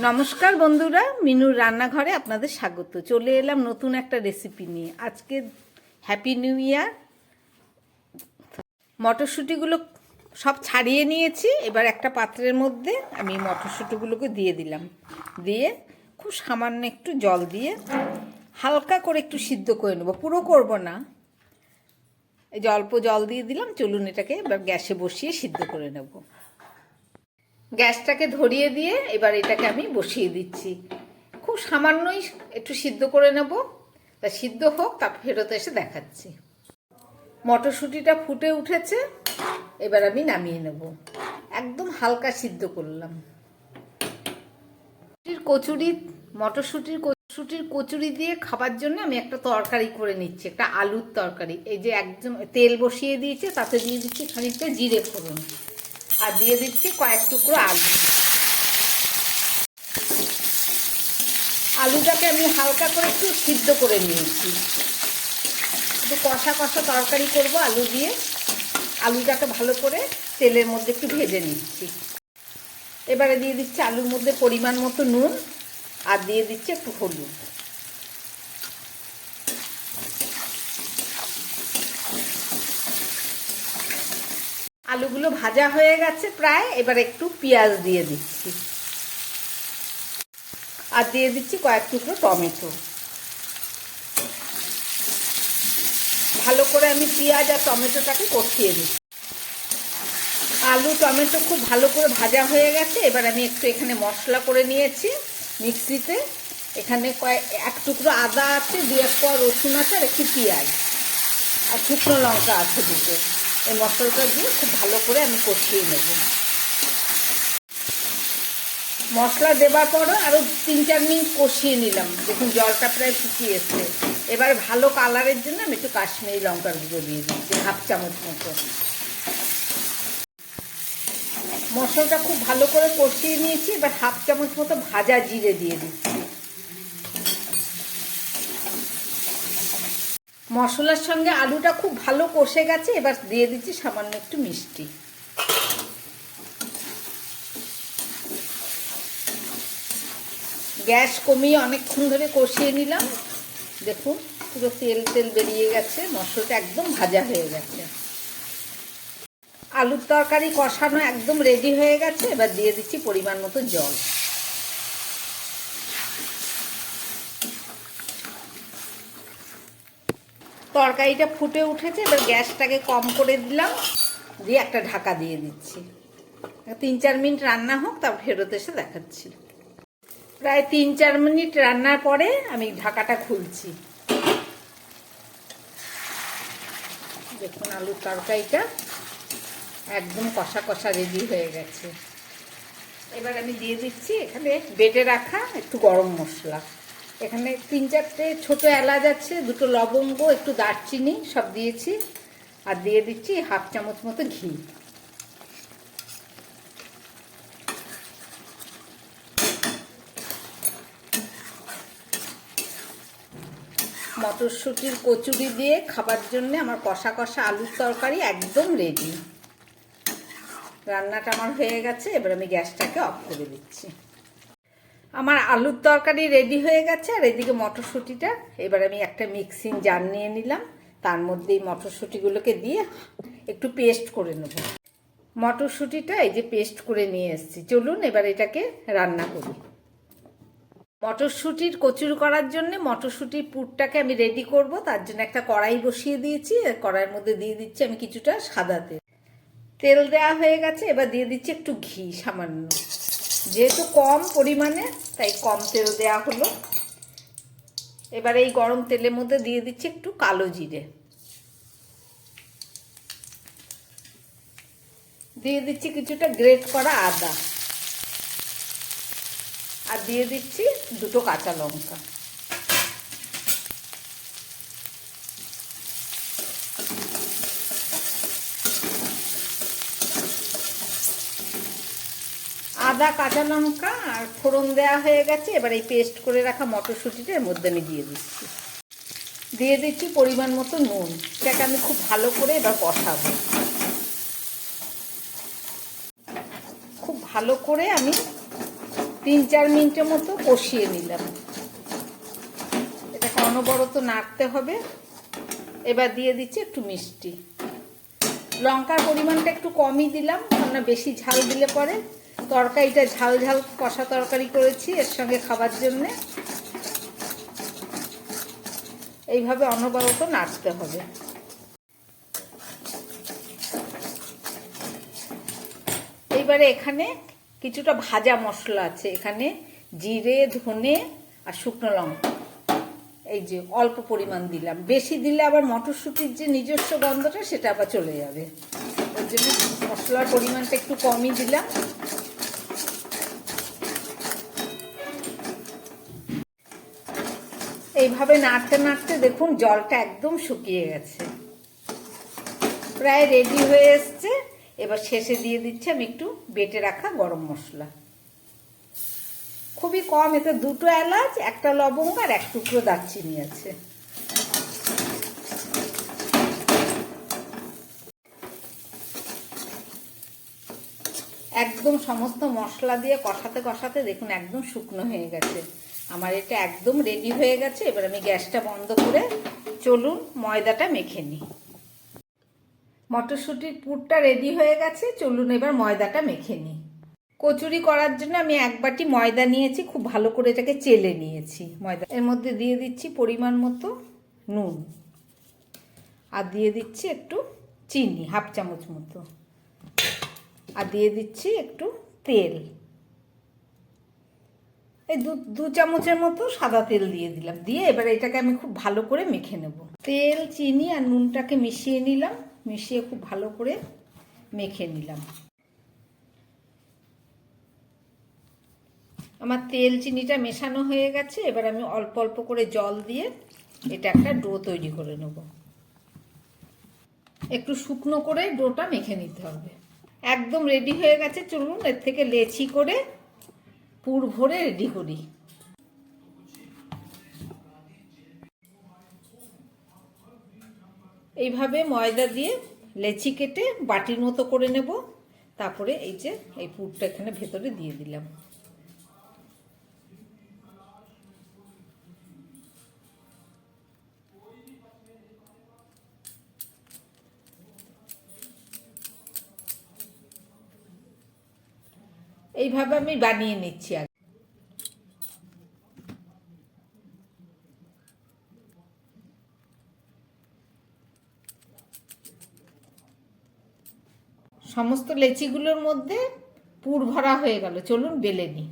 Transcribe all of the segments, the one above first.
নমস্কার বন্ধুরা, মিনুর রান্নাঘরে আপনাদের স্বাগত। চলে এলাম নতুন একটা রেসিপি নিয়ে। আজকে হ্যাপি নিউ ইয়ার। মটরশুঁটিগুলো সব ছাড়িয়ে নিয়েছি। এবার একটা পাত্রের মধ্যে আমি মটরশুঁটিগুলোকে দিয়ে দিলাম। দিয়ে খুব সামান্য একটু জল দিয়ে হালকা করে একটু সিদ্ধ করে নেব, পুরো করব না। এই যে অল্প জল দিয়ে দিলাম। চলুন এটাকে এবার গ্যাসে বসিয়ে সিদ্ধ করে নেব। গ্যাসটাকে ধরিয়ে দিয়ে এবার এটাকে আমি বসিয়ে দিচ্ছি। খুব সামান্যই একটু সিদ্ধ করে নেব। তা সিদ্ধ হোক, তারপর ফেরত এসে দেখাচ্ছি। মটরশুঁটিটা ফুটে উঠেছে, এবার আমি নামিয়ে নেব। একদম হালকা সিদ্ধ করলাম। মটরশুঁটির কচুরি দিয়ে খাবার জন্য আমি একটা তরকারি করে নিচ্ছি, একটা আলুর তরকারি। এই যে একদম তেল বসিয়ে দিয়েছে, তাতে দিয়ে দিচ্ছি খানিকটা জিরে ফোড়ন, আর দিয়ে দিচ্ছি কয়েক টুকরো আলু। আলুটাকে আমি হালকা করে একটু সিদ্ধ করে নিয়েছি। একটু কষা কষা তরকারি করব আলু দিয়ে। আলুটাকে ভালো করে তেলের মধ্যে একটু ভেজে নিচ্ছি। এবারে দিয়ে দিচ্ছি আলুর মধ্যে পরিমাণ মতো নুন, আর দিয়ে দিচ্ছি একটু হলুদ। আলুগুলো ভাজা হয়ে গেছে প্রায়। এবার একটু পেঁয়াজ দিয়ে দিচ্ছি, আর দিয়ে দিচ্ছি কয়েক টুকরো টমেটো। ভালো করে আমি পেঁয়াজ আর টমেটোটাকে কষিয়ে দিচ্ছি। আলু টমেটো খুব ভালো করে ভাজা হয়ে গেছে। এবার আমি একটু এখানে মশলা করে নিয়েছি মিক্সিতে। এখানে এক টুকরো আদা আছে, 2-1 কোয়া রসুন আছে, আর একটু পেঁয়াজ আর শুকনো লঙ্কা আছে দুটো। এই মশলাটা দিয়ে খুব ভালো করে আমি কষিয়ে নেব। মশলা দেবার পরও আরও 3-4 মিনিট কষিয়ে নিলাম। দেখুন জলটা প্রায় ফুটিয়ে এসছে। এবার ভালো কালারের জন্য আমি একটু কাশ্মীরি লঙ্কার গুঁড়ো দিয়ে দিচ্ছি, 1/2 চামচ মতো। মশলাটা খুব ভালো করে কষিয়ে নিয়েছি। এবার 1/2 চামচ মতো ভাজা জিরে দিয়ে দিচ্ছি। মশলার সঙ্গে আলুটা খুব ভালো কষে গেছে। এবার দিয়ে দিচ্ছি সামান্য একটু মিষ্টি। গ্যাস কমিয়ে অনেকক্ষণ ধরে কষিয়ে নিলাম। দেখুন পুরো তেল তেল বেরিয়ে গেছে, মশলাটা একদম ভাজা হয়ে গেছে। আলুর তরকারি কষানো একদম রেডি হয়ে গেছে। এবার দিয়ে দিচ্ছি পরিমাণ মতো জল। তরকারিটা ফুটে উঠেছে। এবার গ্যাসটাকে কম করে দিলাম, দিয়ে একটা ঢাকা দিয়ে দিচ্ছি। 3-4 মিনিট রান্না হোক, তারপর ফেরত এসে দেখাচ্ছি। প্রায় 3-4 মিনিট রান্নার পরে আমি ঢাকাটা খুলছি। দেখুন আলুর তরকারিটা একদম কষা কষা রেডি হয়ে গেছে। এবার আমি দিয়ে দিচ্ছি এখানে বেটে রাখা একটু গরম মশলা। এখানে 3-4টে ছোটো এলাচ আছে, 2টো লবঙ্গ, একটু দারচিনি সব দিয়েছি, আর দিয়ে দিচ্ছি 1/2 চামচ মতো ঘি। মটরশুঁটির কচুরি দিয়ে খাবার জন্য আমার কষা কষা আলুর তরকারি একদম রেডি। রান্নাটা আমার হয়ে গেছে। এবার আমি গ্যাসটাকে অফ করে দিচ্ছি। আমার আলুর তরকারি রেডি হয়ে গেছে। আর এদিকে মটরশুঁটিটা এবার আমি একটা মিক্সিং জার নিয়ে নিলাম। তার মধ্যে এই মটরশুঁটিগুলোকে দিয়ে একটু পেস্ট করে নেব। মটরশুঁটিটা এই যে পেস্ট করে নিয়ে এসেছি। চলুন এবার এটাকে রান্না করি। মটরশুঁটির কচুরি করার জন্য মটরশুঁটির পুরটাকে আমি রেডি করব। তার জন্য একটা কড়াই বসিয়ে দিয়েছি। কড়াইয়ের মধ্যে দিয়ে দিচ্ছি আমি কিছুটা সাদা তেল। তেল দেওয়া হয়ে গেছে। এবার দিয়ে দিচ্ছি একটু ঘি সামান্য। যেহেতু কম পরিমাণে, তাই কম তেল দেওয়া হলো। এবার এই গরম তেলের মধ্যে দিয়ে দিচ্ছি একটু কালো জিরে, দিয়ে দিচ্ছি কিছুটা গ্রেট করা আদা, আর দিয়ে দিচ্ছি 2টো কাঁচা লঙ্কা। আদা কাঁচা লঙ্কা আর ফোড়ন দেওয়া হয়ে গেছে। এবার এই পেস্ট করে রাখা মটরশুঁটিটা এর মধ্যে আমি দিয়ে দিচ্ছি। দিয়ে দিচ্ছি পরিমাণ মতো নুন। এটাকে আমি খুব ভালো করে এবার কষাবো। খুব ভালো করে আমি 3-4 মিনিটের মতো কষিয়ে নিলাম। এটাকে অনবরত নাড়তে হবে। এবার দিয়ে দিচ্ছি একটু মিষ্টি। লঙ্কার পরিমাণটা একটু কমই দিলাম, কারণ বেশি ঝাল দিলে পরে তরকারিটা ঝাল ঝাল কষা তরকারি করেছি এর সঙ্গে খাবার জন্যে। এইভাবে অনবরত নাড়তে হবে। এইবারে এখানে কিছুটা ভাজা মশলা আছে, এখানে জিরে, ধনে আর শুকনো লঙ্কা, এই যে অল্প পরিমাণ দিলাম। বেশি দিলে আবার মটরশুঁটির যে নিজস্ব গন্ধটা সেটা আবার চলে যাবে, ওর জন্য মশলার পরিমাণটা একটু কমই দিলাম। এইভাবে নাড়তে নাড়তে দেখুন জলটা একদম শুকিয়ে গেছে, প্রায় রেডি হয়ে এসছে। এবার শেষে দিয়ে দিচ্ছি আমি একটু বেটে রাখা গরম মশলা, খুবই কম, এতে 2টো এলাচ, 1টা লবঙ্গ আর 1 টুকরো দারচিনি আছে। একদম সমস্ত মশলা দিয়ে কষাতে কষাতে দেখুন একদম শুকনো হয়ে গেছে। আমার এটা একদম রেডি হয়ে গেছে। এবার আমি গ্যাসটা বন্ধ করে চলুন ময়দাটা মেখে নিই। মটরশুঁটির পুরটা রেডি হয়ে গেছে, চলুন এবার ময়দাটা মেখে নিই। কচুরি করার জন্য আমি 1 বাটি ময়দা নিয়েছি, খুব ভালো করে এটাকে চেলে নিয়েছি ময়দা। এর মধ্যে দিয়ে দিচ্ছি পরিমাণ মতো নুন, আর দিয়ে দিচ্ছি একটু চিনি 1/2 চামচ মতো, আর দিয়ে দিচ্ছি একটু তেল, এই 2 চামচের মতো সাদা তেল দিয়ে দিলাম। দিয়ে এবার এটাকে আমি খুব ভালো করে মেখে নেব। তেল, চিনি আর নুনটাকে মিশিয়ে নিলাম, মিশিয়ে খুব ভালো করে মেখে নিলাম। আমার তেল চিনিটা মেশানো হয়ে গেছে। এবার আমি অল্প অল্প করে জল দিয়ে এটা একটা ডো তৈরি করে নেব। একটু শুকনো করে ডোটা মেখে নিতে হবে। একদম রেডি হয়ে গেছে, চলুন এর থেকে লেচি করে পুর ভরে রেডি করি। এইভাবে ময়দা দিয়ে লেচি কেটে বাটির মতো করে নেব। তারপরে এই যে এই পুরটা এখানে ভেতরে দিয়ে দিলাম। এইভাবে আমি বানিয়ে নিচ্ছি। আর সমস্ত লেচিগুলোর মধ্যে পুর ভরা হয়ে গেল, চলুন বেলে নিই।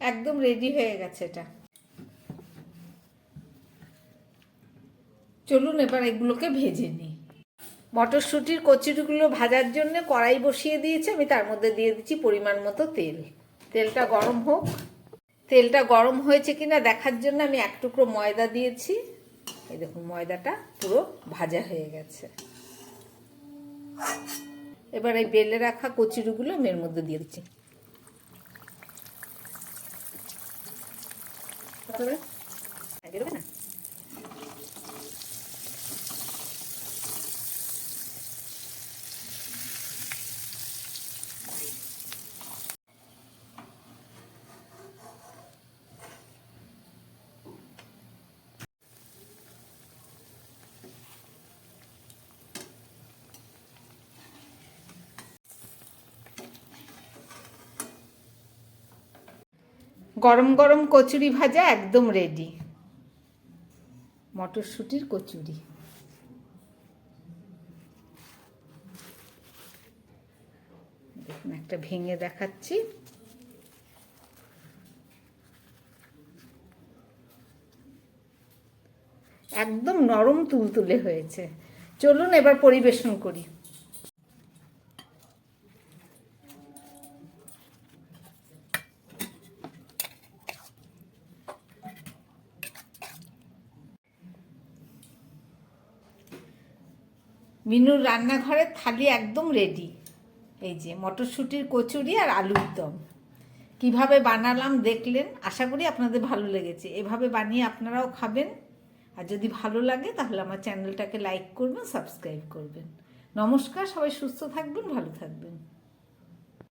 একদম রেডি হয়ে গেছে এটা। চলুন এবার এগুলোকে ভেজে নিই। মটরশুঁটির কচুরিগুলো ভাজার জন্য কড়াই বসিয়ে দিয়েছি, আমি তার মধ্যে দিয়ে দিচ্ছি পরিমাণ মতো তেল। তেলটা গরম হোক। তেলটা গরম হয়েছে কিনা দেখার জন্য আমি 1 টুকরো ময়দা দিয়েছি। এই দেখুন ময়দাটা পুরো ভাজা হয়ে গেছে। এবার এই বেলে রাখা কচুরিগুলো আমি এর মধ্যে দিয়ে দিচ্ছি। না গরম গরম কচুরি ভাজা একদম রেডি। মটরশুঁটির কচুরি। দেখুন একটা ভেঙে দেখাচ্ছি। একদম নরম তুলতুলে হয়েছে। চলুন এবার পরিবেশন করি। মিনুর রান্নাঘরের থালি একদম রেডি। এই যে মটরশুঁটির কচুরি আর আলুর দম কিভাবে বানালাম দেখলেন। আশা করি আপনাদের ভালো লেগেছে। এভাবে বানিয়ে আপনারাও খাবেন। আর যদি ভালো লাগে তাহলে আমার চ্যানেলটাকে লাইক করবেন, সাবস্ক্রাইব করবেন। নমস্কার, সবাই সুস্থ থাকবেন, ভালো থাকবেন।